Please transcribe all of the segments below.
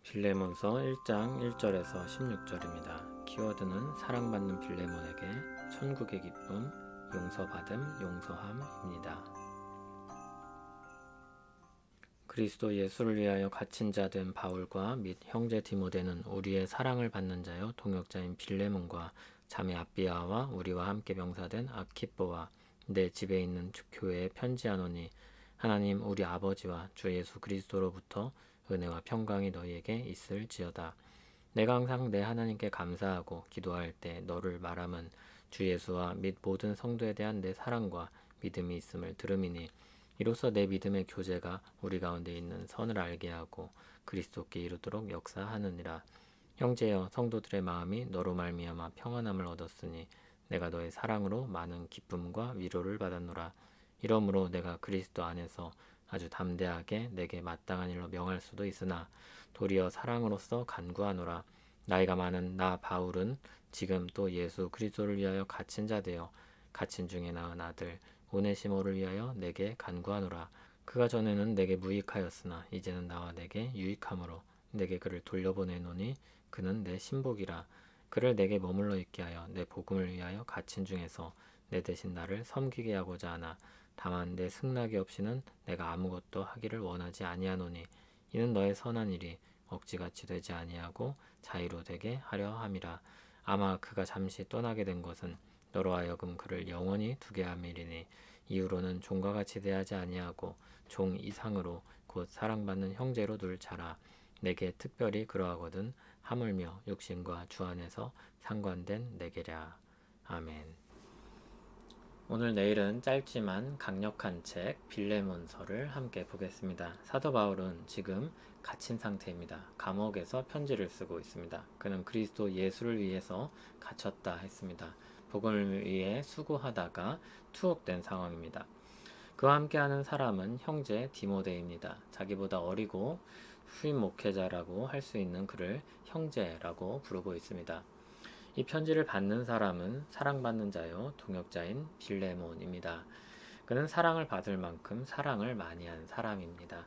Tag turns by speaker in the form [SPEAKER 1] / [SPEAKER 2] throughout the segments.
[SPEAKER 1] 빌레몬서 1장 1절에서 16절입니다. 키워드는 사랑받는 빌레몬에게 천국의 기쁨, 용서받음, 용서함입니다. 그리스도 예수를 위하여 갇힌 자 된 바울과 및 형제 디모데는 우리의 사랑을 받는 자요 동역자인 빌레몬과 자매 아비아와 우리와 함께 병사된 아키뽀와 내 집에 있는 교회에 편지하노니 하나님 우리 아버지와 주 예수 그리스도로부터 은혜와 평강이 너희에게 있을지어다. 내가 항상 내 하나님께 감사하고 기도할 때 너를 말함은 주 예수와 및 모든 성도에 대한 내 사랑과 믿음이 있음을 들음이니 이로써 내 믿음의 교제가 우리 가운데 있는 선을 알게 하고 그리스도께 이르도록 역사하느니라. 형제여, 성도들의 마음이 너로 말미암아 평안함을 얻었으니 내가 너의 사랑으로 많은 기쁨과 위로를 받았노라. 이러므로 내가 그리스도 안에서 아주 담대하게 내게 마땅한 일로 명할 수도 있으나 도리어 사랑으로서 간구하노라. 나이가 많은 나 바울은 지금 또 예수 그리스도를 위하여 갇힌 자 되어 갇힌 중에 낳은 아들 오네시모를 위하여 내게 간구하노라. 그가 전에는 내게 무익하였으나 이제는 나와 내게 유익함으로 내게 그를 돌려보내노니 그는 내 신복이라. 그를 내게 머물러 있게 하여 내 복음을 위하여 갇힌 중에서 내 대신 나를 섬기게 하고자 하나 다만 내 승낙이 없이는 내가 아무것도 하기를 원하지 아니하노니 이는 너의 선한 일이 억지같이 되지 아니하고 자유로 되게 하려 함이라. 아마 그가 잠시 떠나게 된 것은 너로 하여금 그를 영원히 두게 함이리니 이후로는 종과 같이 대하지 아니하고 종 이상으로 곧 사랑받는 형제로 둘 자라. 내게 특별히 그러하거든 하물며 육신과 주 안에서 상관된 내게랴. 아멘. 오늘 내일은 짧지만 강력한 책 빌레몬서를 함께 보겠습니다. 사도 바울은 지금 갇힌 상태입니다. 감옥에서 편지를 쓰고 있습니다. 그는 그리스도 예수를 위해서 갇혔다 했습니다. 복음을 위해 수고하다가 투옥된 상황입니다. 그와 함께하는 사람은 형제 디모데입니다. 자기보다 어리고 후임 목회자라고 할 수 있는 그를 형제라고 부르고 있습니다. 이 편지를 받는 사람은 사랑받는 자요 동역자인 빌레몬입니다. 그는 사랑을 받을 만큼 사랑을 많이 한 사람입니다.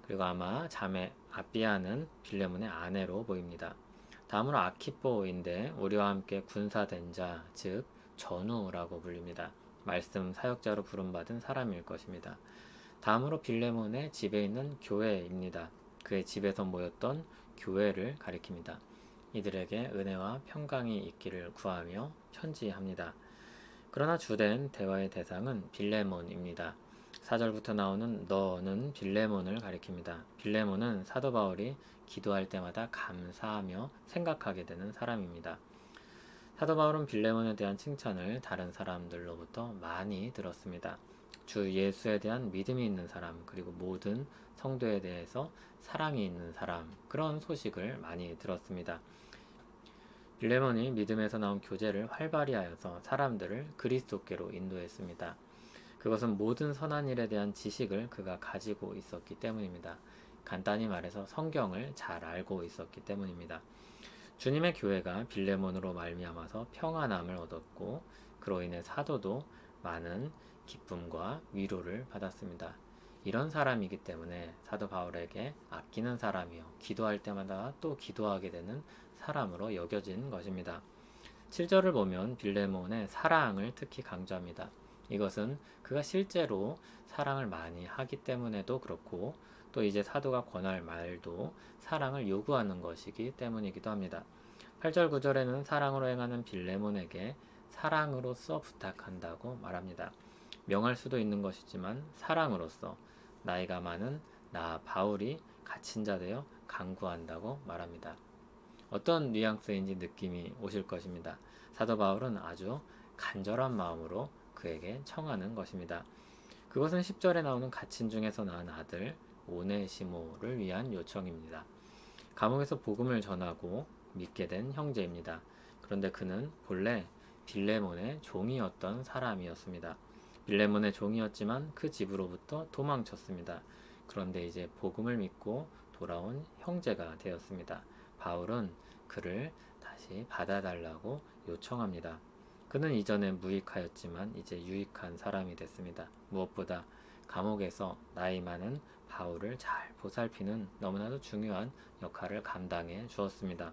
[SPEAKER 1] 그리고 아마 자매 아비아는 빌레몬의 아내로 보입니다. 다음으로 아키뽀인데 우리와 함께 군사된 자, 즉 전우라고 불립니다. 말씀 사역자로 부름받은 사람일 것입니다. 다음으로 빌레몬의 집에 있는 교회입니다. 그의 집에서 모였던 교회를 가리킵니다. 이들에게 은혜와 평강이 있기를 구하며 편지합니다. 그러나 주된 대화의 대상은 빌레몬입니다. 4절부터 나오는 너는 빌레몬을 가리킵니다. 빌레몬은 사도 바울이 기도할 때마다 감사하며 생각하게 되는 사람입니다. 사도 바울은 빌레몬에 대한 칭찬을 다른 사람들로부터 많이 들었습니다. 주 예수에 대한 믿음이 있는 사람, 그리고 모든 성도에 대해서 사랑이 있는 사람, 그런 소식을 많이 들었습니다. 빌레몬이 믿음에서 나온 교제를 활발히 하여서 사람들을 그리스도께로 인도했습니다. 그것은 모든 선한 일에 대한 지식을 그가 가지고 있었기 때문입니다. 간단히 말해서 성경을 잘 알고 있었기 때문입니다. 주님의 교회가 빌레몬으로 말미암아서 평안함을 얻었고 그로 인해 사도도 많은 기쁨과 위로를 받았습니다. 이런 사람이기 때문에 사도 바울에게 아끼는 사람이요 기도할 때마다 또 기도하게 되는 사람으로 여겨진 것입니다. 7절을 보면 빌레몬의 사랑을 특히 강조합니다. 이것은 그가 실제로 사랑을 많이 하기 때문에도 그렇고 또 이제 사도가 권할 말도 사랑을 요구하는 것이기 때문이기도 합니다. 8절 9절에는 사랑으로 행하는 빌레몬에게 사랑으로서 부탁한다고 말합니다. 명할 수도 있는 것이지만 사랑으로서 나이가 많은 나 바울이 갇힌 자 되어 간구한다고 말합니다. 어떤 뉘앙스인지 느낌이 오실 것입니다. 사도 바울은 아주 간절한 마음으로 그에게 청하는 것입니다. 그것은 10절에 나오는 갇힌 중에서 낳은 아들 오네시모를 위한 요청입니다. 감옥에서 복음을 전하고 믿게 된 형제입니다. 그런데 그는 본래 빌레몬의 종이었던 사람이었습니다. 빌레몬의 종이었지만 그 집으로부터 도망쳤습니다. 그런데 이제 복음을 믿고 돌아온 형제가 되었습니다. 바울은 그를 다시 받아달라고 요청합니다. 그는 이전에 무익하였지만 이제 유익한 사람이 됐습니다. 무엇보다 감옥에서 나이 많은 바울을 잘 보살피는 너무나도 중요한 역할을 감당해 주었습니다.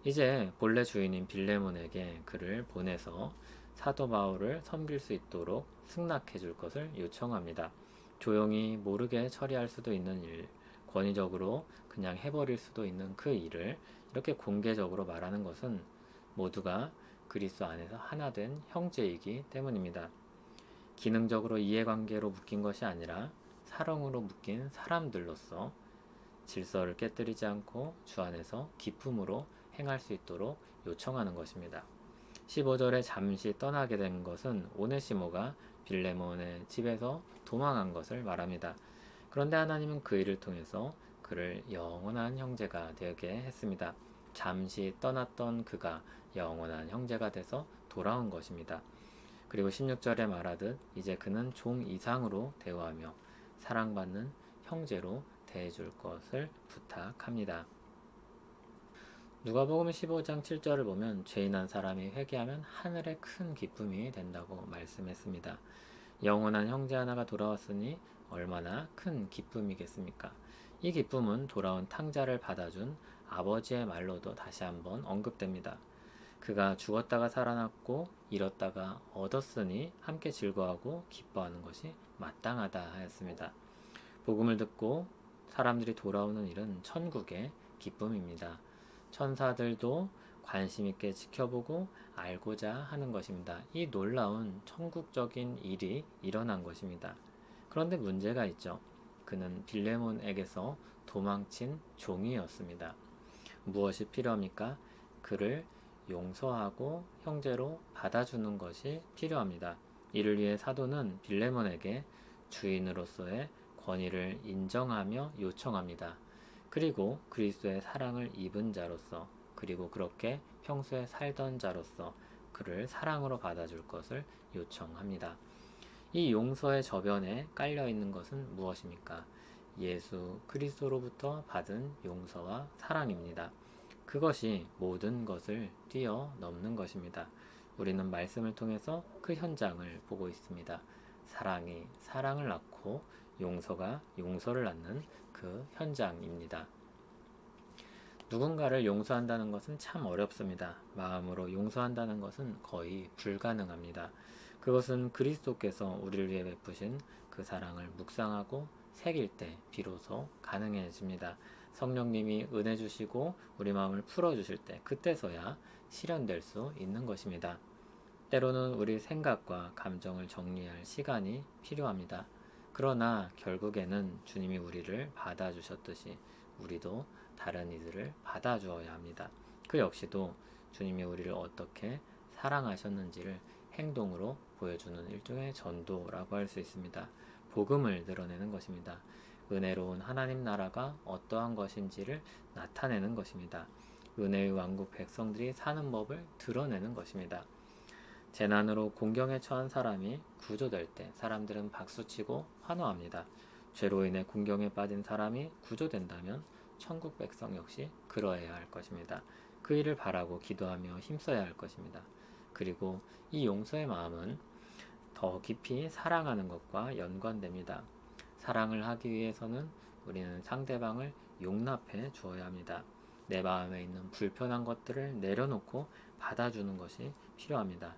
[SPEAKER 1] 이제 본래 주인인 빌레몬에게 그를 보내서 사도 바울을 섬길 수 있도록 승낙해 줄 것을 요청합니다. 조용히 모르게 처리할 수도 있는 일, 권위적으로 그냥 해버릴 수도 있는 그 일을 이렇게 공개적으로 말하는 것은 모두가 그리스도 안에서 하나 된 형제이기 때문입니다. 기능적으로 이해관계로 묶인 것이 아니라 사랑으로 묶인 사람들로서 질서를 깨뜨리지 않고 주 안에서 기쁨으로 행할 수 있도록 요청하는 것입니다. 15절에 잠시 떠나게 된 것은 오네시모가 빌레몬의 집에서 도망한 것을 말합니다. 그런데 하나님은 그 일을 통해서 그를 영원한 형제가 되게 했습니다. 잠시 떠났던 그가 영원한 형제가 돼서 돌아온 것입니다. 그리고 16절에 말하듯 이제 그는 종 이상으로 대우하며 사랑받는 형제로 대해줄 것을 부탁합니다. 누가복음 15장 7절을 보면 죄인한 사람이 회개하면 하늘의 큰 기쁨이 된다고 말씀했습니다. 영원한 형제 하나가 돌아왔으니 얼마나 큰 기쁨이겠습니까? 이 기쁨은 돌아온 탕자를 받아준 아버지의 말로도 다시 한번 언급됩니다. 그가 죽었다가 살아났고 잃었다가 얻었으니 함께 즐거워하고 기뻐하는 것이 마땅하다 하였습니다. 복음을 듣고 사람들이 돌아오는 일은 천국의 기쁨입니다. 천사들도 관심 있게 지켜보고 알고자 하는 것입니다. 이 놀라운 천국적인 일이 일어난 것입니다. 그런데 문제가 있죠. 그는 빌레몬에게서 도망친 종이었습니다. 무엇이 필요합니까? 그를 용서하고 형제로 받아주는 것이 필요합니다. 이를 위해 사도는 빌레몬에게 주인으로서의 권위를 인정하며 요청합니다. 그리고 그리스도의 사랑을 입은 자로서 그리고 그렇게 평소에 살던 자로서 그를 사랑으로 받아줄 것을 요청합니다. 이 용서의 저변에 깔려 있는 것은 무엇입니까? 예수 그리스도로부터 받은 용서와 사랑입니다. 그것이 모든 것을 뛰어넘는 것입니다. 우리는 말씀을 통해서 그 현장을 보고 있습니다. 사랑이 사랑을 낳고 용서가 용서를 낳는 그 현장입니다. 누군가를 용서한다는 것은 참 어렵습니다. 마음으로 용서한다는 것은 거의 불가능합니다. 그것은 그리스도께서 우리를 위해 베푸신 그 사랑을 묵상하고 새길 때 비로소 가능해집니다. 성령님이 은혜 주시고 우리 마음을 풀어주실 때 그때서야 실현될 수 있는 것입니다. 때로는 우리 생각과 감정을 정리할 시간이 필요합니다. 그러나 결국에는 주님이 우리를 받아주셨듯이 우리도 다른 이들을 받아주어야 합니다. 그 역시도 주님이 우리를 어떻게 사랑하셨는지를 행동으로 보여주는 일종의 전도라고 할 수 있습니다. 복음을 드러내는 것입니다. 은혜로운 하나님 나라가 어떠한 것인지를 나타내는 것입니다. 은혜의 왕국 백성들이 사는 법을 드러내는 것입니다. 재난으로 공경에 처한 사람이 구조될 때 사람들은 박수치고 환호합니다. 죄로 인해 공경에 빠진 사람이 구조된다면 천국 백성 역시 그러해야 할 것입니다. 그 일을 바라고 기도하며 힘써야 할 것입니다. 그리고 이 용서의 마음은 더 깊이 사랑하는 것과 연관됩니다. 사랑을 하기 위해서는 우리는 상대방을 용납해 주어야 합니다. 내 마음에 있는 불편한 것들을 내려놓고 받아주는 것이 필요합니다.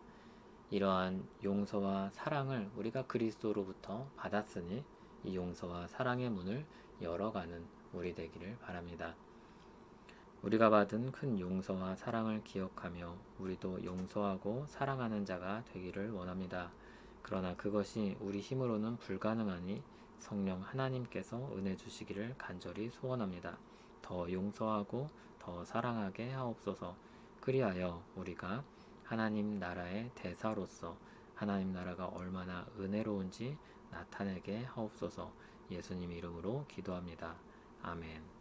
[SPEAKER 1] 이러한 용서와 사랑을 우리가 그리스도로부터 받았으니 이 용서와 사랑의 문을 열어가는 우리 되기를 바랍니다. 우리가 받은 큰 용서와 사랑을 기억하며 우리도 용서하고 사랑하는 자가 되기를 원합니다. 그러나 그것이 우리 힘으로는 불가능하니 성령 하나님께서 은혜 주시기를 간절히 소원합니다. 더 용서하고 더 사랑하게 하옵소서. 그리하여 우리가 하나님 나라의 대사로서 하나님 나라가 얼마나 은혜로운지 나타내게 하옵소서. 예수님 이름으로 기도합니다. 아멘.